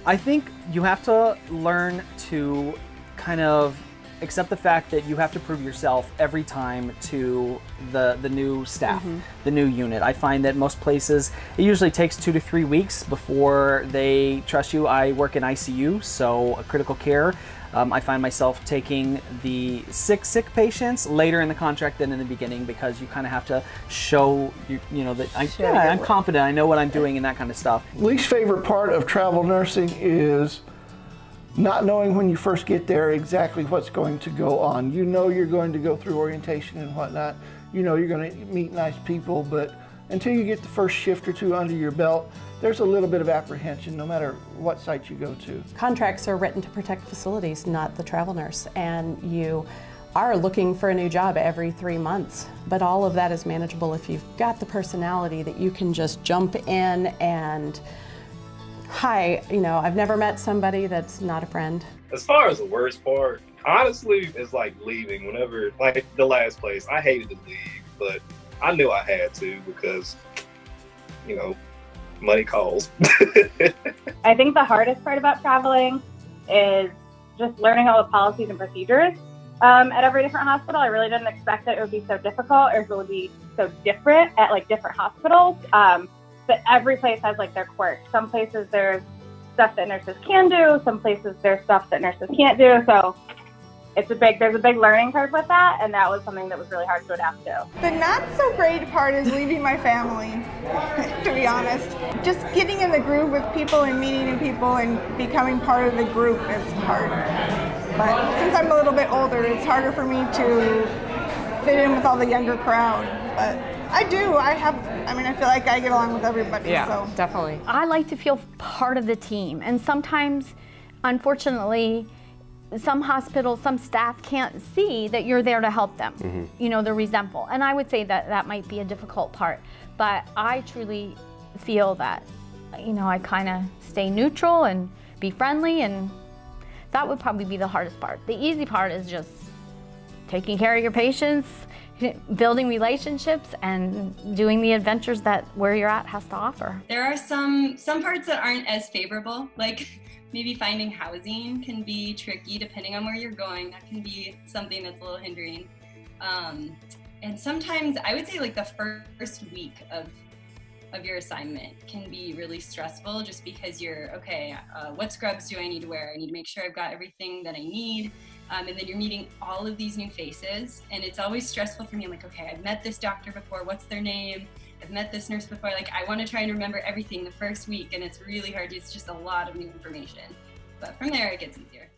I think you have to learn to kind of accept the fact that you have to prove yourself every time to the new staff, the new unit. I find that most places, it usually takes 2 to 3 weeks before they trust you. I work in ICU, so critical care. I find myself taking the sick patients later in the contract than in the beginning, because you kind of have to show you know that I'm confident, I know what I'm doing, and that kind of stuff. Least favorite part of travel nursing is not knowing when you first get there exactly what's going to go on. You know you're going to go through orientation and whatnot. You know you're going to meet nice people, but until you get the first shift or two under your belt, there's a little bit of apprehension no matter what site you go to. Contracts are written to protect facilities, not the travel nurse, and you are looking for a new job every 3 months. But all of that is manageable if you've got the personality that you can just jump in and, hi, you know, I've never met somebody that's not a friend. As far as the worst part, honestly, it's like leaving. Whenever, like the last place, I hated to leave, but I knew I had to because, you know, money calls. I think the hardest part about traveling is just learning all the policies and procedures at every different hospital. I really didn't expect that it would be so difficult, or it would be so different at like different hospitals. But every place has like their quirks. Some places there's stuff that nurses can do. Some places there's stuff that nurses can't do. So there's a big learning curve with that, and that was something that was really hard to adapt to. The not so great part is leaving my family, to be honest. Just getting in the groove with people and meeting new people and becoming part of the group is hard. But since I'm a little bit older, it's harder for me to fit in with all the younger crowd. But I do. I feel like I get along with everybody. Yeah, so. definitely. I like to feel part of the team, and sometimes, unfortunately, some hospitals, some staff can't see that you're there to help them. You know, they're resentful. And I would say that that might be a difficult part. But I truly feel that, you know, I kind of stay neutral and be friendly, and that would probably be the hardest part. The easy part is just taking care of your patients, building relationships, and doing the adventures that where you're at has to offer. There are some parts that aren't as favorable, like maybe finding housing can be tricky depending on where you're going. That can be something that's a little hindering. And sometimes I would say like the first week of your assignment can be really stressful, just because you're, okay, what scrubs do I need to wear? I need to make sure I've got everything that I need. And then you're meeting all of these new faces, and it's always stressful for me. I'm like, okay, I've met this doctor before, what's their name? I've met this nurse before. Like, I want to try and remember everything the first week, and it's really hard. It's just a lot of new information. But from there, it gets easier.